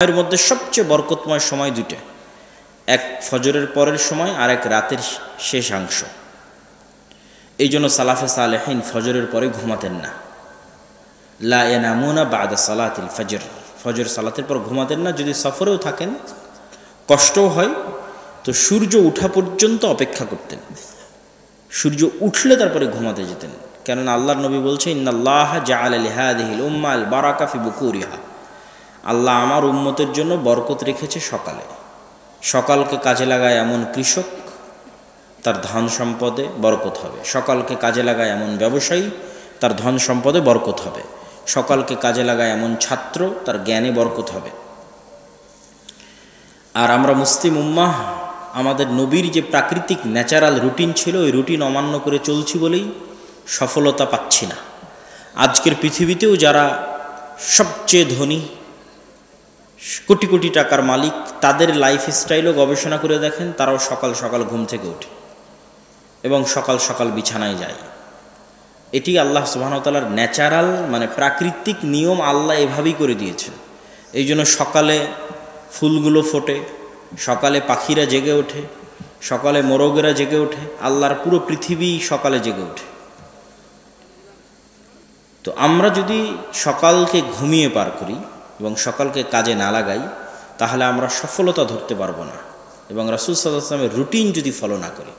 এর মধ্যে সবচেয়ে বরকতময় সময় দুটো, এক ফজরের পরের সময় আর এক রাতের শেষাংশ। এই জন্য সালাফে সালেহিন ফজরের পরে ঘুমাতেন না। লা ইয়ানামুনা বাদা সালাতিল ফজর, ফজর সালাতের পর ঘুমাতেন না। যদি সফরেও থাকেন, কষ্টও হয়, তো সূর্য উঠা পর্যন্ত অপেক্ষা করতেন। সূর্য উঠলে তারপরে ঘুমাতে যেতেন। কেননা আল্লাহর নবী বলছে, ইন্নাল্লাহা জাআলা লিহাদিহিল উম্মাল বারাকা ফি বুকুরিহা, আল্লাহ আমার উম্মতের জন্য বরকত রেখেছে সকালে। সকালকে কাজে লাগায় এমন কৃষক, তার ধন সম্পদে বরকত হবে। সকালকে কাজে লাগায় এমন ব্যবসায়ী, তার ধন সম্পদে বরকত হবে। সকালকে কাজে লাগায় এমন ছাত্র, তার জ্ঞানে বরকত হবে। আর আমরা মুসলিম উম্মাহ আমাদের নবীর যে প্রাকৃতিক ন্যাচারাল রুটিন ছিল, ওই রুটিন অমান্য করে চলছি বলেই সফলতা পাচ্ছি না। আজকের পৃথিবীতেও যারা সবচেয়ে ধনী, কোটি কোটি টাকার মালিক, তাদের লাইফস্টাইলও গবেষণা করে দেখেন, তারাও সকাল সকাল ঘুম থেকে ওঠে এবং সকাল সকাল বিছানায় যায়। এটি আল্লাহ সুবহানাহু ওয়া তাআলার ন্যাচারাল, মানে প্রাকৃতিক নিয়ম। আল্লাহ এভাবেই করে দিয়েছেন। এই জন্য সকালে ফুলগুলো ফোটে, সকালে পাখিরা জেগে ওঠে, সকালে মোরগেরা জেগে ওঠে, আল্লাহর পুরো পৃথিবী সকালে জেগে ওঠে। তো আমরা যদি সকালকে ঘুমিয়ে পার করি এবং সকালকে কাজে না লাগাই, তাহলে আমরা সফলতা ধরতে পারবো না। এবং রাসূল সাল্লাল্লাহু আলাইহি ওয়াসাল্লামের রুটিন যদি ফলো না করি,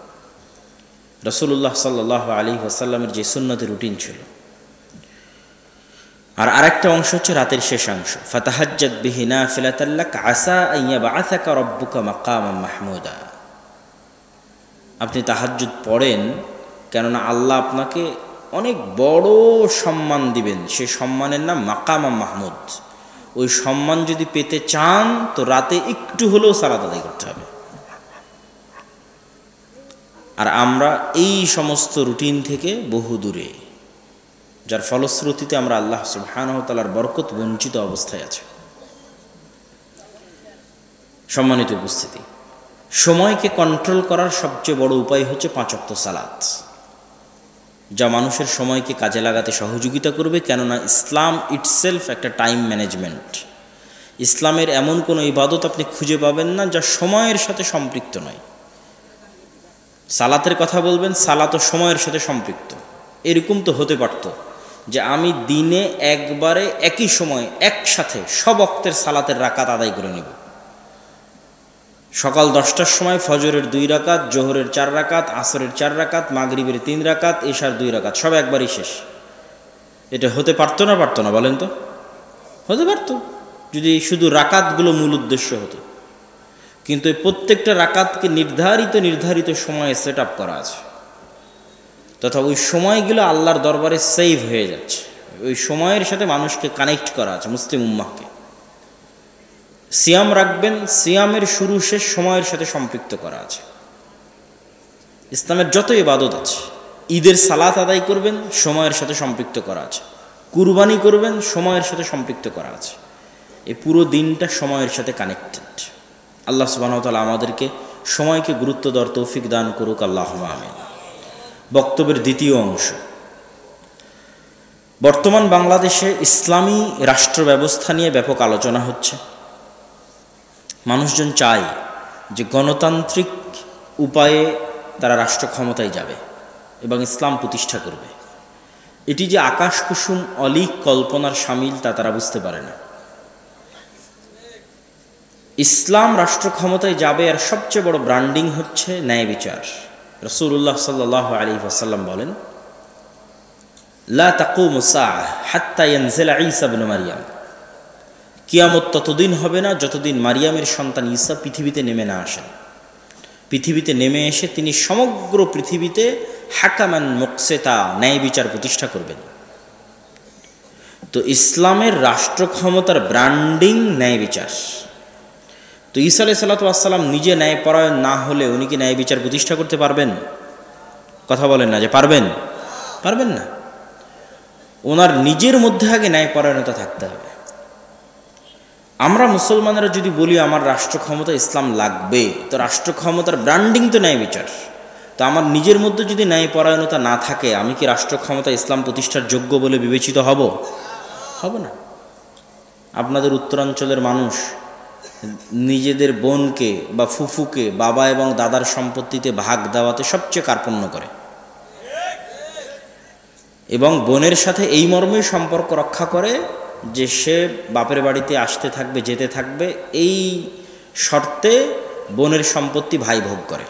রাসূলুল্লাহ সাল্লাল্লাহু আলাইহি ওয়াসাল্লামের যে সুন্নতের রুটিন ছিল। আর আরেকটা অংশ হচ্ছে রাতের শেষাংশ, ফাতাহাজ্জাদ বিহি নাফিলাতাল লাক আসা আন ইয়াবআসাকা রাব্বুকা মাকামান মাহমুদা। আপনি তাহাজ্জুদ পড়েন, কেননা আল্লাহ আপনাকে অনেক বড় সম্মান দিবেন। সে সম্মানের নাম মাকামান মাহমুদ। ওই সম্মান যদি পেতে চান, তো রাতে একটু হলেও সালাত আদায় করতে হবে। আর আমরা এই সমস্ত রুটিন থেকে বহু দূরে, যার ফলশ্রুতিতে আমরা আল্লাহ সুবহানাহু ওয়া তাআলার বরকত বঞ্চিত অবস্থায় আছি। সম্মানিত উপস্থিতি, সময়কে কন্ট্রোল করার সবচেয়ে বড় উপায় হচ্ছে 5 ওয়াক্ত সালাত, যা মানুষের সময়কে কাজে লাগাতে সহযোগিতা করবে। কেননা ইসলাম ইটসেলফ একটা টাইম ম্যানেজমেন্ট। ইসলামের এমন কোনো ইবাদত আপনি খুঁজে পাবেন না যা সময়ের সাথে সম্পৃক্ত নয়। সালাতের কথা বলবেন, সালাতও সময়ের সাথে সম্পৃক্ত। এরকম তো হতে পারত যে আমি দিনে একবারে একই সময় একসাথে সব ওয়াক্তের সালাতের রাকাত আদায় করে নেব। সকাল 10টার সময় ফজরের 2 রাকাত, জোহরের 4 রাকাত, আসরের 4 রাকাত, মাগরিবের 3 রাকাত, এশার 2 রাকাত, সব একবারই শেষ। এটা হতে পারতো না? পারতো না? বলেন তো। হতে পারতো যদি শুধু রাকাতগুলো মূল উদ্দেশ্য হতো। কিন্তু এই প্রত্যেকটা রাকাতকে নির্ধারিত সময়ে সেট আপ করা আছে, তথা ওই সময়গুলো আল্লাহর দরবারে সেভ হয়ে যাচ্ছে। ওই সময়ের সাথে মানুষকে কানেক্ট করা আছে, মুসলিম উম্মাহকে। সিয়াম রাখবেন, সিয়ামের শুরু শেষ সময়ের সাথে সম্পৃক্ত করা আছে। ইসলামের যত ইবাদত আছে, ঈদের সালাত আদায় করবেন, সময়ের সাথে সম্পৃক্ত করা আছে। কুরবানি করবেন, সময়ের সাথে সম্পৃক্ত করা আছে। এই পুরো দিনটা সময়ের সাথে কানেক্টেড। আল্লাহ সুবহানাহু ওয়া তাআলা আমাদেরকে সময়কে গুরুত্ব দেওয়ার তৌফিক দান করুক, আল্লাহুম্মা আমিন। বক্তব্যের দ্বিতীয় অংশ, বর্তমান বাংলাদেশে ইসলামী রাষ্ট্র ব্যবস্থা নিয়ে ব্যাপক আলোচনা হচ্ছে। মানুষজন চায় যে গণতান্ত্রিক উপায়ে তারা রাষ্ট্র ক্ষমতায় যাবে এবং ইসলাম প্রতিষ্ঠা করবে। এটি যে আকাশ কুসুম অলীক কল্পনার শামিল, তা তারা বুঝতে পারে না। ইসলাম রাষ্ট্র ক্ষমতায় যাবে আর সবচেয়ে বড় ব্র্যান্ডিং হচ্ছে ন্যায় বিচার। রাসূলুল্লাহ সাল্লাল্লাহু আলাইহি ওয়াসাল্লাম বলেন, লা তাকুমু সাআহ হাত্তা ইয়ানজিলা ঈসা ইবনে মারইয়াম। কিয়ামত ততদিন হবে না যতদিন মারিয়ামের সন্তান ঈসা পৃথিবীতে নেমে না আসেন। পৃথিবীতে নেমে এসে তিনি সমগ্র পৃথিবীতে হাকামান মুকসিতা, ন্যায় বিচার প্রতিষ্ঠা করবেন। তো ইসলামের রাষ্ট্র ক্ষমতার ব্র্যান্ডিং ন্যায় বিচার। তো ঈসা আলাইহিস সালাতু ওয়াস সালাম নিজে ন্যায়পরায়ণ না হলে উনি কি ন্যায় বিচার প্রতিষ্ঠা করতে পারবেন? কথা বলেন না যে পারবেন। পারবেন না। ওনার নিজের মধ্যে আগে ন্যায়পরায়ণতা থাকতে হবে। আমরা মুসলমানেরা যদি বলি আমার রাষ্ট্র ক্ষমতা ইসলাম লাগবে, তো রাষ্ট্র ক্ষমতার ব্র্যান্ডিং তো ন্যায় বিচার। তো আমার নিজের মধ্যে যদি ন্যায়পরায়ণতা না থাকে, আমি কি রাষ্ট্র ক্ষমতা ইসলাম প্রতিষ্ঠার যোগ্য বলে বিবেচিত হব? হব না। আপনাদের উত্তরাঞ্চলের মানুষ নিজেদের বোনকে বা ফুফুকে বাবা এবং দাদার সম্পত্তিতে ভাগ দেওয়াতে সবচেয়ে কার্পণ্য করে, এবং বোনের সাথে এই মর্মেই সম্পর্ক রক্ষা করে যে সে বাপের বাড়িতে আসতে থাকবে, যেতে থাকবে, এই শর্তে বোনের সম্পত্তি ভাই ভোগ করে।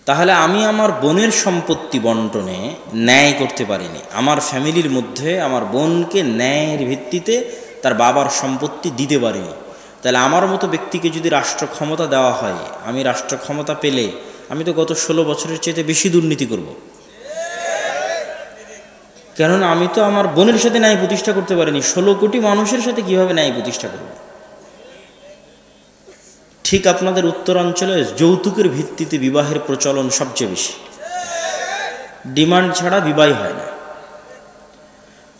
তাহলে আমি আমার বোনের সম্পত্তি বন্টনে ন্যায় করতে পারিনি, আমার ফ্যামিলির মধ্যে আমার বোনকে ন্যায়ের ভিত্তিতে তার বাবার সম্পত্তি দিতে পারিনি। তাহলে আমার মতো ব্যক্তিকে যদি রাষ্ট্র ক্ষমতা দেওয়া হয়, আমি রাষ্ট্র ক্ষমতা পেলে আমি তো গত 16 বছরের চেয়ে বেশি দুর্নীতি করব, কেননা আমি তো আমার বোনের সাথে ন্যায় প্রতিষ্ঠা করতে পারিনি, 16 কোটি মানুষের সাথে কিভাবে ন্যায় প্রতিষ্ঠা করব। ঠিক আপনাদের উত্তরাঞ্চলে যৌতুকের ভিত্তিতে বিবাহের প্রচলন সবচেয়ে বেশি, ডিমান্ড ছাড়া বিবাহ হয় না।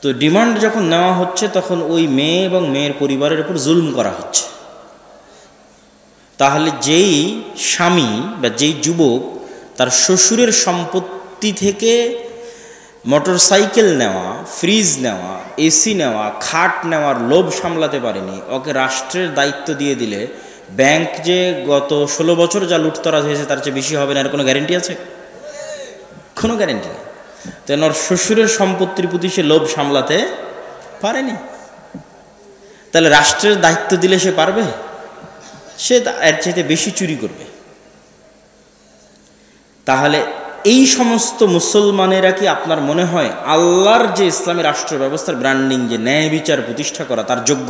তো ডিমান্ড যখন নেওয়া হচ্ছে তখন ওই মেয়ে এবং মেয়ের পরিবারের উপর জুলুম করা হচ্ছে। তাহলে যেই স্বামী বা যেই যুবক তার শ্বশুরের সম্পত্তি থেকে মোটরসাইকেল নেওয়া, ফ্রিজ নেওয়া, এসি নেওয়া, খাট নেওয়ার লোভ সামলাতে পারেনি, ওকে রাষ্ট্রের দায়িত্ব দিয়ে দিলে ব্যাংক যে গত 16 বছর যা লুটতরাজ হয়েছে তার চেয়ে বেশি হবে না, এর কোনো গ্যারেন্টি আছে? কোনো গ্যারেন্টি নেই। তো ওর শ্বশুরের সম্পত্তির প্রতি সে লোভ সামলাতে পারেনি, তাহলে রাষ্ট্রের দায়িত্ব দিলে সে পারবে? সে এর চাইতে বেশি চুরি করবে। তাহলে এই সমস্ত মুসলমানেরা কি আপনার মনে হয় আল্লাহর যে ইসলামী রাষ্ট্র ব্যবস্থার ব্র্যান্ডিং, যে ন্যায় বিচার প্রতিষ্ঠা করা, তার যোগ্য?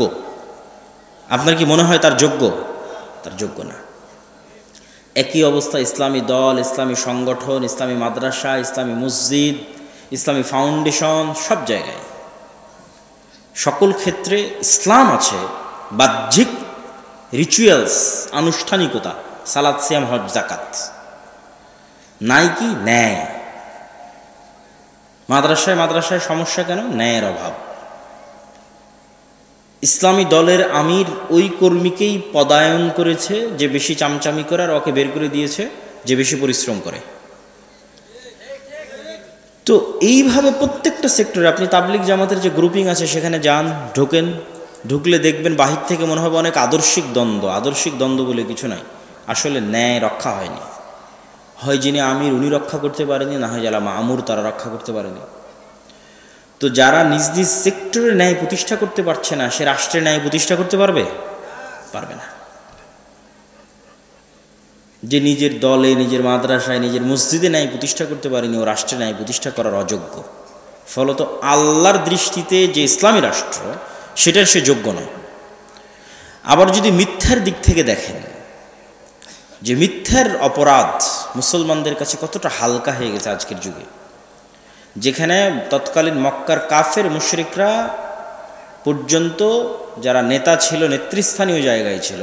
আপনার কি মনে হয় তার যোগ্য? তার যোগ্য না। একই অবস্থা ইসলামী দল, ইসলামী সংগঠন, ইসলামী মাদ্রাসা, ইসলামী মসজিদ, ইসলামী ফাউন্ডেশন, সব জায়গায় সকল ক্ষেত্রে ইসলাম আছে, বাহ্যিক রিচুয়ালস, আনুষ্ঠানিকতা, সালাত, সিয়াম, হজ, যাকাত, নাই কি ন্যায়। মাদ্রাসায় সমস্যা কেন? ন্যায়ের অভাব। ইসলামী দলের আমির ওই কর্মীকেই পদায়ন করেছে যে বেশি চামচামি করে, আর ওকে বের করে দিয়েছে যে বেশি পরিশ্রম করে। তো এইভাবে প্রত্যেকটা সেক্টরে আপনি তাবলিগ জামাতের যে গ্রুপিং আছে সেখানে যান, ঢুকলে দেখবেন বাহির থেকে মনে হবে অনেক আদর্শিক দ্বন্দ্ব বলে কিছু নাই। আসলে ন্যায় রক্ষা হয়নি। হয় যিনি আমির উনি রক্ষা করতে পারেনি, না হয় যারা মামুর তারা রক্ষা করতে পারেনি। তো যারা নিজ নিজ সেক্টরে ন্যায় প্রতিষ্ঠা করতে পারছে না, সে রাষ্ট্রের ন্যায় প্রতিষ্ঠা করতে পারবে? পারবে না। যে নিজের দলে, নিজের মাদ্রাসায়, নিজের মসজিদে ন্যায় প্রতিষ্ঠা করতে পারেনি, ও রাষ্ট্রে ন্যায় প্রতিষ্ঠা করার অযোগ্য। ফলত আল্লাহর দৃষ্টিতে যে ইসলামী রাষ্ট্র, সেটার সে যোগ্য নয়। আবার যদি মিথ্যার দিক থেকে দেখেন, যে মিথ্যার অপরাধ মুসলমানদের কাছে কতটা হালকা হয়ে গেছে আজকের যুগে, যেখানে তৎকালীন মক্কার কাফের মুশরিকরা পর্যন্ত যারা নেতা ছিল, নেতৃস্থানীয় জায়গায় ছিল,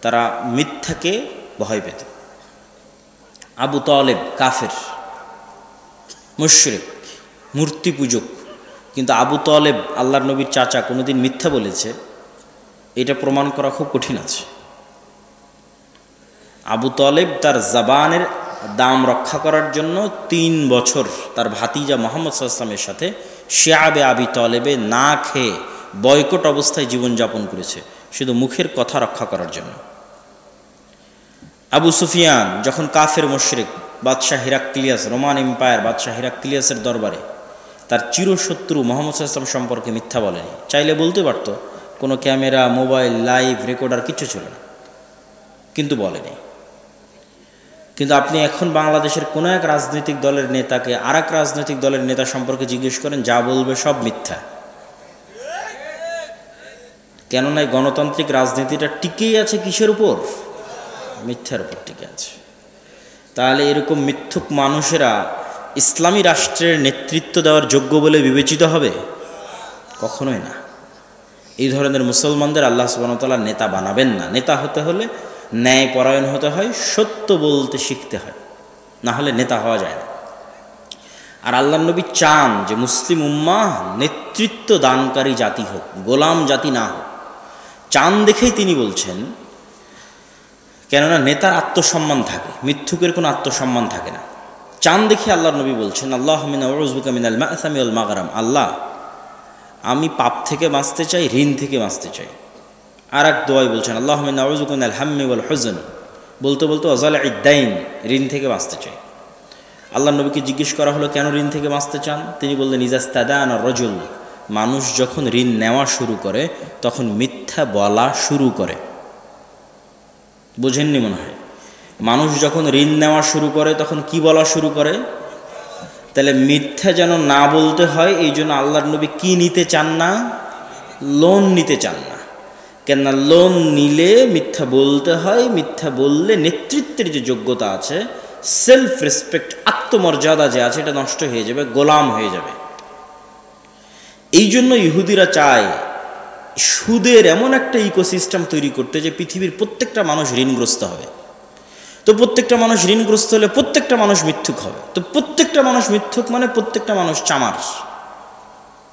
তারা মিথ্যাকে ভয় পেত। আবু তালেব কাফের, মুশরিক, মূর্তি পূজক, কিন্তু আবু তালেব আল্লাহর নবীর চাচা, কোনোদিন মিথ্যা বলেছে এটা প্রমাণ করা খুব কঠিন আছে। আবু তালেব তার জবানের দাম রক্ষা করার জন্য 3 বছর তার ভাতিজা মুহাম্মদ সাল্লাল্লাহু আলাইহি ওয়াসাল্লামের সাথে শিয়াবে আবি তালেবে না খেয়ে বয়কট অবস্থায় জীবনযাপন করেছে, শুধু মুখের কথা রক্ষা করার জন্য। আবু সুফিয়ান যখন কাফের মুশরিক, বাদশাহ হিরাক্লিয়াস, রোমান এম্পায়ার বাদশাহ হিরাক্লিয়াসের দরবারে তার চিরশত্রু মুহাম্মদ সাল্লাল্লাহু আলাইহি ওয়াসাল্লাম সম্পর্কে মিথ্যা বলেনি। চাইলে বলতে পারত, কোনো ক্যামেরা, মোবাইল, লাইভ রেকর্ডার কিচ্ছু ছিল না, কিন্তু বলেনি। কিন্তু আপনি এখন বাংলাদেশের কোনো এক রাজনৈতিক দলের নেতাকে আর এক রাজনৈতিক দলের নেতা সম্পর্কে জিজ্ঞেস করেন, যা বলবে সব মিথ্যা। কেননা গণতান্ত্রিক রাজনীতিটা টিকেই আছে কিসের উপর? মিথ্যার উপর টিকে আছে। তাহলে এরকম মিথ্যুক মানুষেরা ইসলামী রাষ্ট্রের নেতৃত্ব দেওয়ার যোগ্য বলে বিবেচিত হবে? কখনোই না। এই ধরনের মুসলমানদের আল্লাহ সুবহানাহু ওয়া তাআলা নেতা বানাবেন না। নেতা হতে হলে ন্যায় পরায়ণ হতে হয়, সত্য বলতে শিখতে হয়, না হলে নেতা হওয়া যায় না। আর আল্লাহর নবী চান যে মুসলিম উম্মাহ নেতৃত্ব দানকারী জাতি হোক, গোলাম জাতি না হোক। চান দেখেই তিনি বলছেন, কেননা নেতার আত্মসম্মান থাকে, মিথ্যুকের কোনো আত্মসম্মান থাকে না। চান দেখে আল্লাহর নবী বলছেন, আল্লাহুম্মা ইন্নী আউযু বিকা মিনাল মা'সামি ওয়াল মাগরাম, আল্লাহ আমি পাপ থেকে বাঁচতে চাই, ঋণ থেকে বাঁচতে চাই। আর এক দোয়াই বলছেন, আল্লাহুম্মা ইন্না আউযুবিকা মিনাল হাম্মি ওয়াল হুজন, বলতে বলতে ওয়াজালাইদ দাইন, ঋণ থেকে বাঁচতে চাই। আল্লাহ নবীকে জিজ্ঞেস করা হলো, কেন ঋণ থেকে বাঁচতে চান? তিনি বললেন, ইজাস্তাদানা রাজুল, মানুষ যখন ঋণ নেওয়া শুরু করে তখন মিথ্যা বলা শুরু করে। বোঝেননি মনে হয়? মানুষ যখন ঋণ নেওয়া শুরু করে তখন কি বলা শুরু করে? তাহলে মিথ্যা যেন না বলতে হয়, এই জন্য আল্লাহর নবী কি নিতে চান না? লোন নিতে চান না। কেননা লোন নিলে মিথ্যা বলতে হয়, মিথ্যা বললে নেতৃত্বের যে যোগ্যতা আছে, সেলফ রেসপেক্ট, আত্মমর্যাদা যে আছে, এটা নষ্ট হয়ে যাবে, গোলাম হয়ে যাবে। এই জন্য ইহুদিরা চায় সুদের এমন একটা ইকোসিস্টেম তৈরি করতে যে পৃথিবীর প্রত্যেকটা মানুষ ঋণগ্রস্ত হবে। তো প্রত্যেকটা মানুষ ঋণগ্রস্ত হলে প্রত্যেকটা মানুষ মিথ্যুক হবে। তো প্রত্যেকটা মানুষ মিথ্যুক মানে প্রত্যেকটা মানুষ চামার,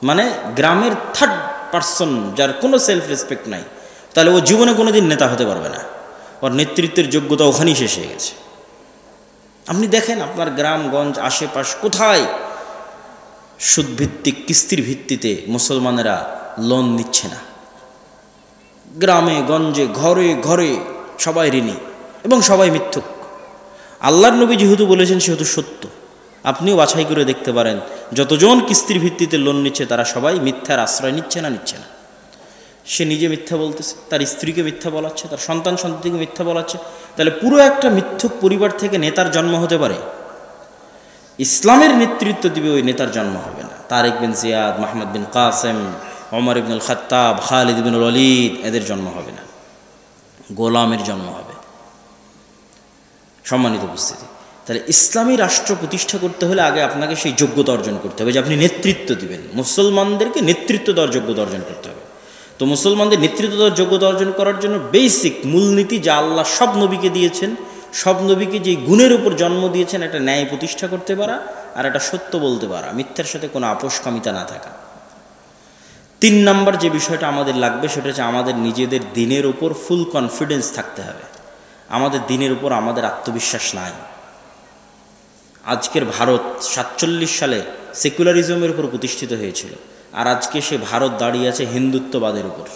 মানে গ্রামের থার্ড পারসন, যার কোনো সেলফ রেসপেক্ট নাই, তাহলে ও জীবনে কোনো দিন নেতা হতে পারবে না। ওর নেতৃত্বের যোগ্যতা ওখানেই শেষ হয়ে গেছে। আপনি দেখেন আপনার গ্রামগঞ্জ আশেপাশ কোথায় সুদভিত্তিক কিস্তির ভিত্তিতে মুসলমানেরা লোন নিচ্ছে না? গ্রামে গঞ্জে ঘরে ঘরে সবাই ঋণী এবং সবাই মিথ্যুক। আল্লাহর নবী যেহেতু বলেছেন সেহেতু সত্য। আপনিও বাছাই করে দেখতে পারেন, যতজন কিস্তির ভিত্তিতে লোন নিচ্ছে তারা সবাই মিথ্যার আশ্রয় নিচ্ছে না? নিচ্ছে না। সে নিজে মিথ্যা বলতেছে, তার স্ত্রীকে মিথ্যা বলাচ্ছে, তার সন্তান সন্ততিকে মিথ্যা বলাচ্ছে। তাহলে পুরো একটা মিথ্যুক পরিবার থেকে নেতার জন্ম হতে পারে? ইসলামের নেতৃত্ব দিবে ওই নেতার জন্ম হবে না। তারেক বিন জিয়াদ, মাহমুদ বিন কাসেম, ওমর ইবনুল খাত্তাব, খালিদ ইবনুল ওয়ালিদ, এদের জন্ম হবে না, গোলামের জন্ম হবে। সম্মানিত উপস্থিতি, তাহলে ইসলামী রাষ্ট্র প্রতিষ্ঠা করতে হলে আগে আপনাকে সেই যোগ্যতা অর্জন করতে হবে যে আপনি নেতৃত্ব দিবেন, মুসলমানদেরকে নেতৃত্ব দেওয়ার যোগ্যতা অর্জন করতে হবে। তো মুসলমানদের নেতৃত্ব দেওয়ার যোগ্যতা অর্জন করার জন্য বেসিক মূলনীতি যা আল্লাহ সব নবীকে দিয়েছেন, সব নবীকে যে গুণের উপর জন্ম দিয়েছেন, একটা ন্যায় প্রতিষ্ঠা করতে পারা, আর একটা সত্য বলতে পারা, মিথ্যার সাথে কোনো আপোষকামিতা না থাকা। 3 নাম্বার যে বিষয়টা আমাদের লাগবে সেটা হচ্ছে আমাদের নিজেদের দিনের উপর ফুল কনফিডেন্স থাকতে হবে। আমাদের দিনের উপর আমাদের আত্মবিশ্বাস নাই। আজকের ভারত 47 সালে সেকুলারিজমের উপর প্রতিষ্ঠিত হয়েছিল, আর আজকে সে ভারত দাঁড়িয়ে আছে হিন্দুত্ববাদের উপর।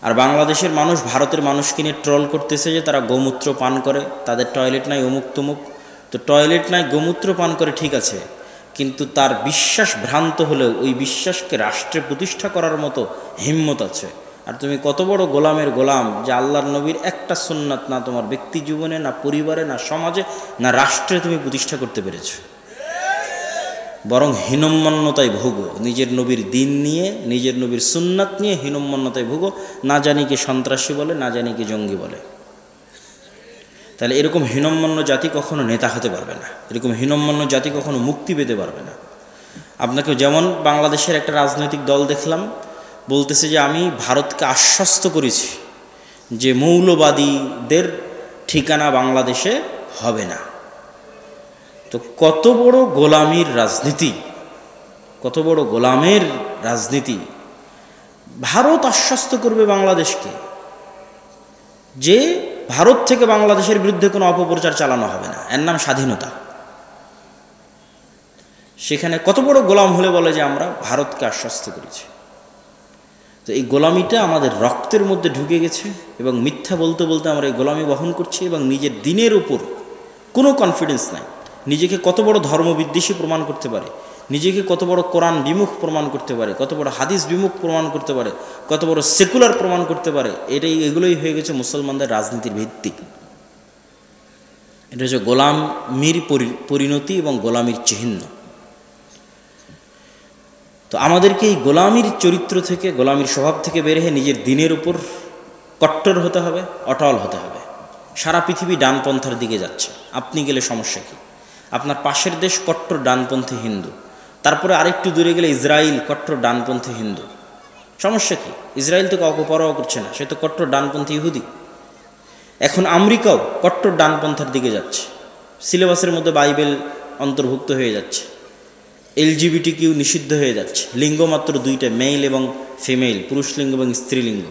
আর বাংলাদেশের মানুষ ভারতের মানুষকে নিয়ে ট্রল করতেছে যে তারা গোমূত্র পান করে, তাদের টয়লেট নাই, অমুক তমুক। তো টয়লেট নাই, গোমূত্র পান করে, ঠিক আছে, কিন্তু তার বিশ্বাস ভ্রান্ত হলেও ওই বিশ্বাসকে রাষ্ট্রে প্রতিষ্ঠা করার মতো হিম্মত আছে। আর তুমি কত বড় গোলামের গোলাম যে আল্লাহর নবীর একটা সুন্নাত না তোমার ব্যক্তি জীবনে, না পরিবারে, না সমাজে, না রাষ্ট্রে তুমি প্রতিষ্ঠা করতে পেরেছো। বরং হীনম্মন্যতায় ভোগো, নিজের নবীর দিন নিয়ে, নিজের নবীর সুন্নাত নিয়ে হীনম্মন্যতায় ভোগো। না জানি কি সন্ত্রাসী বলে, না জানি কি জঙ্গি বলে। তাহলে এরকম হীনম্মন্য জাতি কখনো নেতা হতে পারবে না, এরকম হীনম্মন্য জাতি কখনো মুক্তি পেতে পারবে না। আপনাকে যেমন বাংলাদেশের একটা রাজনৈতিক দল দেখলাম বলতেছে যে আমি ভারতকে আশ্বস্ত করেছি যে মৌলবাদীদের ঠিকানা বাংলাদেশে হবে না। তো কত বড় গোলামির রাজনীতি, কত বড় গোলামের রাজনীতি! ভারত আশ্বস্ত করবে বাংলাদেশকে যে ভারত থেকে বাংলাদেশের বিরুদ্ধে কোনো অপপ্রচার চালানো হবে না, এর নাম স্বাধীনতা। সেখানে কত বড় গোলাম হলে বলে যে আমরা ভারতকে আশ্বস্ত করেছি। তো এই গোলামিটা আমাদের রক্তের মধ্যে ঢুকে গেছে এবং মিথ্যা বলতে বলতে আমরা এই গোলামি বহন করছি এবং নিজের দিনের উপর কোনো কনফিডেন্স নাই। নিজেকে কত বড় ধর্মবিদ্বেষী প্রমাণ করতে পারে, নিজেকে কত বড় কোরআন বিমুখ প্রমাণ করতে পারে, কত বড় হাদিস বিমুখ প্রমাণ করতে পারে, কত বড় সেকুলার প্রমাণ করতে পারে, এগুলোই হয়ে গেছে মুসলমানদের রাজনীতির ভিত্তি। এটা হচ্ছে গোলামির পরিণতি এবং গোলামির চিহ্ন। তো আমাদেরকে এই গোলামির চরিত্র থেকে, গোলামির স্বভাব থেকে বের হয়ে নিজের দিনের উপর কট্টর হতে হবে, অটল হতে হবে। সারা পৃথিবী ডানপন্থার দিকে যাচ্ছে, আপনি গেলে সমস্যা কী? আপনার পাশের দেশ কট্টর ডানপন্থী হিন্দু, তারপরে আরেকটু দূরে গেলে ইসরায়েল কট্টর ডানপন্থী হিন্দু, সমস্যা কী? ইসরায়েল তো কাউকে পরোয়া করছে না, সে তো কট্টর ডানপন্থী ইহুদি। এখন আমেরিকাও কট্টর ডানপন্থার দিকে যাচ্ছে, সিলেবাসের মধ্যে বাইবেল অন্তর্ভুক্ত হয়ে যাচ্ছে, LGBTQ নিষিদ্ধ হয়ে যাচ্ছে, লিঙ্গ মাত্র 2টা, মেল এবং ফিমেল, পুরুষ লিঙ্গ এবং স্ত্রীলিঙ্গ।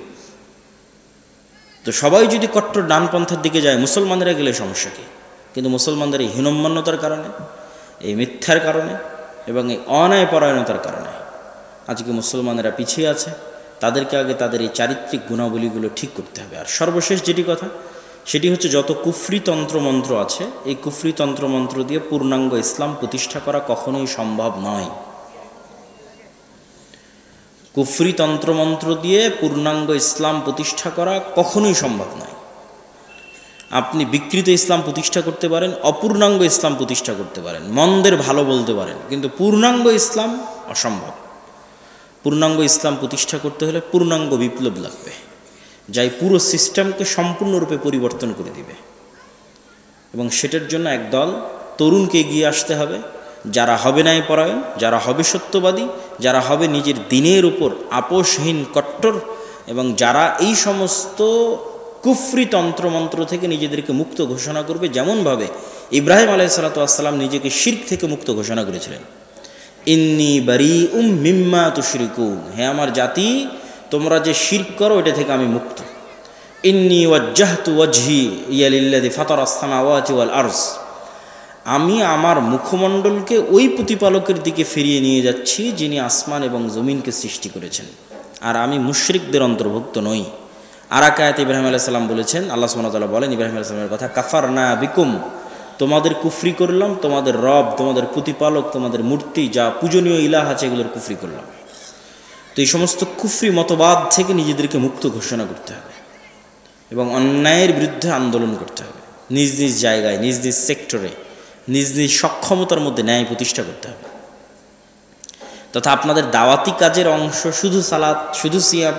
তো সবাই যদি কট্টর ডানপন্থার দিকে যায়, মুসলমানরা গেলে সমস্যা কী? কিন্তু মুসলমানদের এই হীনম্মন্যতার কারণে, এই মিথ্যার কারণে এবং এই অন্যায়পরায়ণতার কারণে আজকে মুসলমানেরা পিছিয়ে আছে তাদেরকে আগে তাদের এই চারিত্রিক গুণাবলীগুলো ঠিক করতে হবে। আর সর্বশেষ যেটি কথা সেটি হচ্ছে, যত কুফরি তন্ত্রমন্ত্র আছে, এই কুফরি তন্ত্রমন্ত্র দিয়ে পূর্ণাঙ্গ ইসলাম প্রতিষ্ঠা করা কখনোই সম্ভব নয়। কুফরি তন্ত্রমন্ত্র দিয়ে পূর্ণাঙ্গ ইসলাম প্রতিষ্ঠা করা কখনোই সম্ভব নয়। আপনি বিকৃত ইসলাম প্রতিষ্ঠা করতে পারেন, অপূর্ণাঙ্গ ইসলাম প্রতিষ্ঠা করতে পারেন, মন্দের ভালো বলতে পারেন, কিন্তু পূর্ণাঙ্গ ইসলাম অসম্ভব। পূর্ণাঙ্গ ইসলাম প্রতিষ্ঠা করতে হলে পূর্ণাঙ্গ বিপ্লব লাগবে, যাই পুরো সিস্টেমকে সম্পূর্ণরূপে পরিবর্তন করে দিবে। এবং সেটার জন্য একদল তরুণকে এগিয়ে আসতে হবে, যারা হবে ন্যায়পরায়ণ, যারা হবে সত্যবাদী, যারা হবে নিজের দিনের উপর আপোষহীন কট্টর, এবং যারা এই সমস্ত কুফরি তন্ত্রমন্ত্র থেকে নিজেদেরকে মুক্ত ঘোষণা করবে, যেমনভাবে ইব্রাহিম আলাইহিস সালাতু ওয়াস সালাম নিজেকে শিরক থেকে মুক্ত ঘোষণা করেছিলেন। ইন্নী বারীউম মিম্মা তুশরিকুন, হে আমার জাতি, তোমরা যে শিরক করো এটা থেকে আমি মুক্ত। ইন্নী ওয়াজ্জাহতু ওয়াজহি লিল্লাযী ফাতারাস সামাওয়াতি ওয়াল আরজ, আমি আমার মুখমণ্ডলকে ওই প্রতিপালকের দিকে ফিরিয়ে নিয়ে যাচ্ছি যিনি আসমান এবং জমিনকে সৃষ্টি করেছেন, আর আমি মুশরিকদের অন্তর্ভুক্ত নই। আর এক আয়াতে ইব্রাহিম আলাইহিস সালাম বলেছেন, আল্লাহ সুবহানাহু ওয়া তাআলা বলেন ইব্রাহিম আলাইহিস সালামের কথা, কাফারনা বিকুম, তোমাদের কুফরি করলাম, তোমাদের রব, তোমাদের প্রতিপালক, তোমাদের মূর্তি, যা পূজনীয় ইলাহ আছে এগুলোর কুফরি করলাম। তো এই সমস্ত কুফরি মতবাদ থেকে নিজেদেরকে মুক্ত ঘোষণা করতে হবে এবং অন্যায়ের বিরুদ্ধে আন্দোলন করতে হবে। নিজ নিজ জায়গায়, নিজ নিজ সেক্টরে, নিজ নিজ সক্ষমতার মধ্যে ন্যায় প্রতিষ্ঠা করতে হবে। তথা আপনাদের দাওয়াতি কাজের অংশ শুধু সালাত, শুধু সিয়াম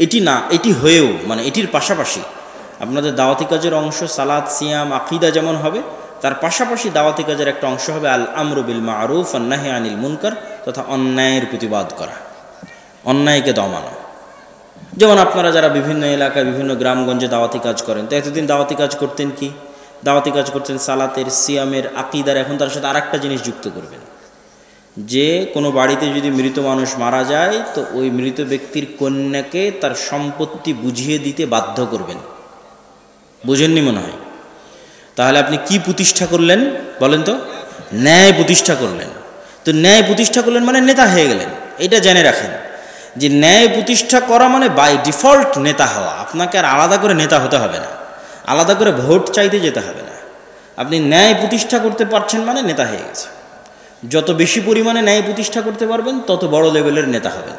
এটি না, এটি হয়েও মানে এটির পাশাপাশি আপনাদের দাওয়াতি কাজের অংশ সালাত, সিয়াম, আকীদা যেমন হবে, তার পাশাপাশি দাওয়াতি কাজের একটা অংশ হবে আল আমরু বিল মারুফ ওয়ান নাহি আনিল মুনকার, তথা অন্যায়ের প্রতিবাদ করা, অন্যায়কে দমানো। যেমন আপনারা যারা বিভিন্ন এলাকায় বিভিন্ন গ্রামগঞ্জে দাওয়াতি কাজ করেন, তো এতদিন দাওয়াতি কাজ করতেন কি? দাওয়াতি কাজ করতেন সালাতের, সিয়ামের, আকীদার। এখন তার সাথে আরেকটা জিনিস যুক্ত করবেন, যে কোনো বাড়িতে যদি মৃত মানুষ মারা যায় তো ওই মৃত ব্যক্তির কন্যাকে তার সম্পত্তি বুঝিয়ে দিতে বাধ্য করবেন। বুঝেননি মনে হয়? তাহলে আপনি কি প্রতিষ্ঠা করলেন বলেন তো? ন্যায় প্রতিষ্ঠা করলেন। তো ন্যায় প্রতিষ্ঠা করলেন মানে নেতা হয়ে গেলেন। এটা জেনে রাখেন যে ন্যায় প্রতিষ্ঠা করা মানে বাই ডিফল্ট নেতা হওয়া। আপনাকে আর আলাদা করে নেতা হতে হবে না, আলাদা করে ভোট চাইতে যেতে হবে না। আপনি ন্যায় প্রতিষ্ঠা করতে পারছেন মানে নেতা হয়ে গেছে। যত বেশি পরিমাণে ন্যায় প্রতিষ্ঠা করতে পারবেন তত বড় লেভেলের নেতা হবেন।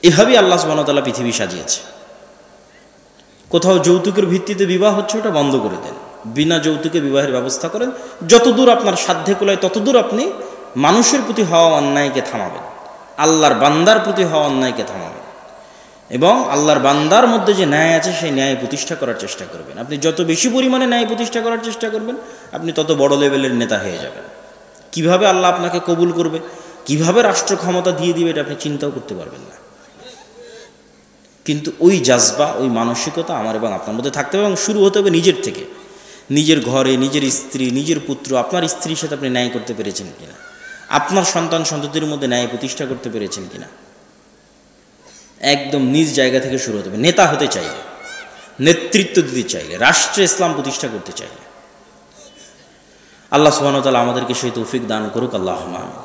এভাবেই আল্লাহ সুবহানাহু ওয়া তাআলা পৃথিবী সাজিয়েছে। কোথাও যৌতুকের ভিত্তিতে বিবাহ হচ্ছে, ওটা বন্ধ করে দেন, বিনা যৌতুকে বিবাহের ব্যবস্থা করেন। যতদূর আপনার সাধ্যে কুলায় ততদূর আপনি মানুষের প্রতি হওয়া অন্যায়কে থামাবেন, আল্লাহর বান্দার প্রতি হওয়া অন্যায়কে থামাবেন, এবং আল্লাহর বান্দার মধ্যে যে ন্যায় আছে সেই ন্যায় প্রতিষ্ঠা করার চেষ্টা করবেন। আপনি যত বেশি পরিমাণে ন্যায় প্রতিষ্ঠা করার চেষ্টা করবেন, আপনি তত বড় লেভেলের নেতা হয়ে যাবেন। কিভাবে আল্লাহ আপনাকে কবুল করবে, কিভাবে রাষ্ট্র ক্ষমতা দিয়ে দিবে, এটা আপনি চিন্তাও করতে পারবেন না। কিন্তু ওই জাজবা, ওই মানসিকতা আমার এবং আপনার মধ্যে থাকতে হবে, এবং শুরু হতে হবে নিজের থেকে। নিজের ঘরে, নিজের স্ত্রী, নিজের পুত্র, আপনার স্ত্রীর সাথে আপনি ন্যায় করতে পেরেছেন কিনা, আপনার সন্তান সন্ততির মধ্যে ন্যায় প্রতিষ্ঠা করতে পেরেছেন কিনা। একদম নিজ জায়গা থেকে শুরু হতে হবে। নেতা হতে চাইলে, নেতৃত্ব দিতে চাইলে, রাষ্ট্রে ইসলাম প্রতিষ্ঠা করতে চাইলে। আল্লাহ সুবহানাহু ওয়া তাআলা আমাদেরকে সেই তৌফিক দান করুক, আল্লাহুম্মা আমিন।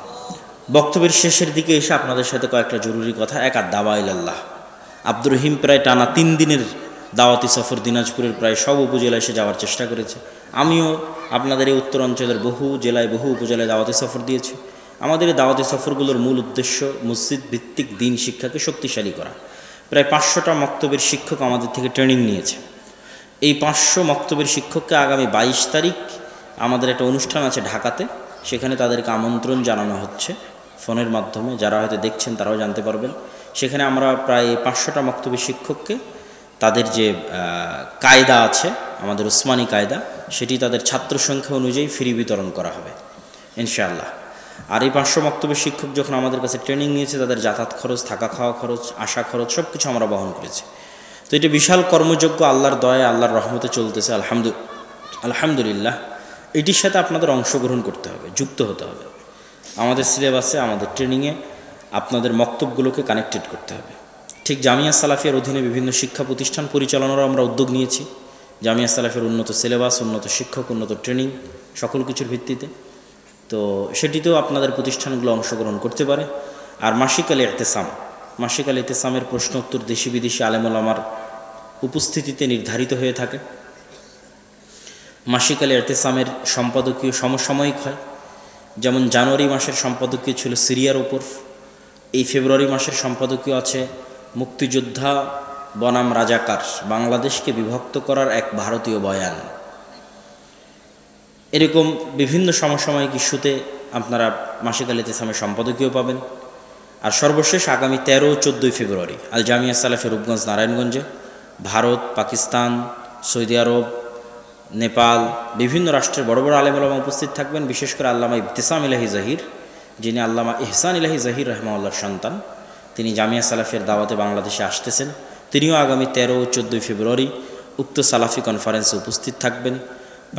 বক্তব্যের শেষের দিকে এসে আপনাদের সাথে কয়েকটা জরুরি কথা। এক, আদ-দাওয়া ইলাল্লাহ। আব্দুর রহিম প্রায় টানা 3 দিনের দাওয়াতি সফর দিনাজপুরের প্রায় সব উপজেলায় এসে যাওয়ার চেষ্টা করেছে। আমিও আপনাদের এই উত্তর অঞ্চলের বহু জেলায়, বহু উপজেলায় দাওয়াতি সফর দিয়েছি। আমাদের এই দাওয়াতি সফরগুলোর মূল উদ্দেশ্য মসজিদ ভিত্তিক দিন শিক্ষাকে শক্তিশালী করা। প্রায় 500টা মক্তবের শিক্ষক আমাদের থেকে ট্রেনিং নিয়েছে। এই 500 মক্তবের শিক্ষককে আগামী 22 তারিখ আমাদের একটা অনুষ্ঠান আছে ঢাকাতে, সেখানে তাদেরকে আমন্ত্রণ জানানো হচ্ছে ফোনের মাধ্যমে। যারা হয়তো দেখছেন তারাও জানতে পারবেন। সেখানে আমরা প্রায় 500টা মক্তবের শিক্ষককে তাদের যে কায়দা আছে, আমাদের উসমানী কায়দা, সেটি তাদের ছাত্র সংখ্যা অনুযায়ী ফ্রি বিতরণ করা হবে ইনশাআল্লাহ। আর এই 500 মক্তবের শিক্ষক যখন আমাদের কাছে ট্রেনিং নিয়েছে, তাদের যাতায়াত খরচ, থাকা খাওয়া খরচ, আসা খরচ সব কিছু আমরা বহন করেছি। তো এটা বিশাল কর্মযোগ্য, আল্লাহর দয়া, আল্লাহর রহমতে চলতেছে আলহামদুলিল্লাহ। এটির সাথে আপনাদের অংশগ্রহণ করতে হবে, যুক্ত হতে হবে। আমাদের সিলেবাসে, আমাদের ট্রেনিংয়ে আপনাদের মক্তবগুলোকে কানেক্টেড করতে হবে। ঠিক জামিয়া সালাফিয়ার অধীনে বিভিন্ন শিক্ষা প্রতিষ্ঠান পরিচালনারও আমরা উদ্যোগ নিয়েছি। জামিয়া সালাফিয়ার উন্নত সিলেবাস, উন্নত শিক্ষক, উন্নত ট্রেনিং, সকল কিছুর ভিত্তিতে। তো সেটিতেও আপনাদের প্রতিষ্ঠানগুলো অংশগ্রহণ করতে পারে। আর মাসিক আল ইতিসাম, মাসিক আল ইতিসামের প্রশ্ন উত্তর দেশি বিদেশি আলেম ওলামার উপস্থিতিতে নির্ধারিত হয়ে থাকে। মাসিক আল ইতিসামের সম্পাদকীয় সমসাময়িক হয়, যেমন জানুয়ারি মাসের সম্পাদকীয় ছিল সিরিয়ার উপর, এই ফেব্রুয়ারি মাসের সম্পাদকীয় আছে মুক্তিযোদ্ধা বনাম রাজাকার, বাংলাদেশকে বিভক্ত করার এক ভারতীয় বয়ান। এরকম বিভিন্ন সমসাময়িক ইস্যুতে আপনারা মাসিক আল ইতিসামের সম্পাদকীয় পাবেন। আর সর্বশেষ আগামী 13 ও 14 ফেব্রুয়ারি আল জামিয়া সালাফে রূপগঞ্জ নারায়ণগঞ্জে ভারত, পাকিস্তান, সৌদি আরব, নেপাল, বিভিন্ন রাষ্ট্রের বড় বড় আলেম ওলামা উপস্থিত থাকবেন। বিশেষ করে আল্লামা ইবতিসাম ইলাহি জাহির, যিনি আল্লামা ইহসান ইলাহি জাহির রহমাউল্লাহর সন্তান, তিনি জামিয়া সালাফের দাওয়াতে বাংলাদেশে আসতেছেন। তিনিও আগামী 13 ও 14 ফেব্রুয়ারি উক্ত সালাফি কনফারেন্সে উপস্থিত থাকবেন।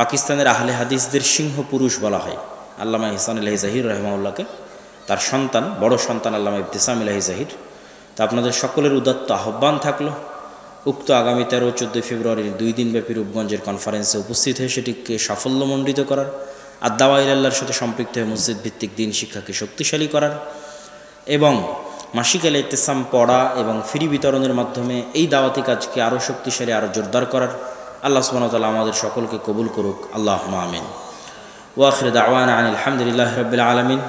পাকিস্তানের আহলে হাদিসদের সিংহ পুরুষ বলা হয় আল্লামা ইহসান ইলাহি জাহির রহমাউল্লাহকে, তার সন্তান, বড় সন্তান আল্লামা ইবতিসাম ইলাহি জাহির। তা আপনাদের সকলের উদাত্ত আহ্বান থাকলো উক্ত আগামী 13 ও 14 ফেব্রুয়ারির 2 দিনব্যাপী রূপগঞ্জের কনফারেন্সে উপস্থিত হয়ে সেটিকে সাফল্যমণ্ডিত করার, আর দাওয়া ইলাল্লাহর সাথে সম্পৃক্ত হয়ে মসজিদ ভিত্তিক দিন শিক্ষাকে শক্তিশালী করার এবং মাসিক আল ইতিসাম পড়া এবং ফ্রি বিতরণের মাধ্যমে এই দাওয়াতি কাজকে আরও শক্তিশালী, আরও জোরদার করার। আল্লাহ সুবহানাহু ওয়া তাআলা আমাদের সকলকে কবুল করুক, আল্লাহুম্মা আমিন। ওয়া আখিরু দাওয়ানা আনিল হামদুলিল্লাহি রাব্বিল আলামিন।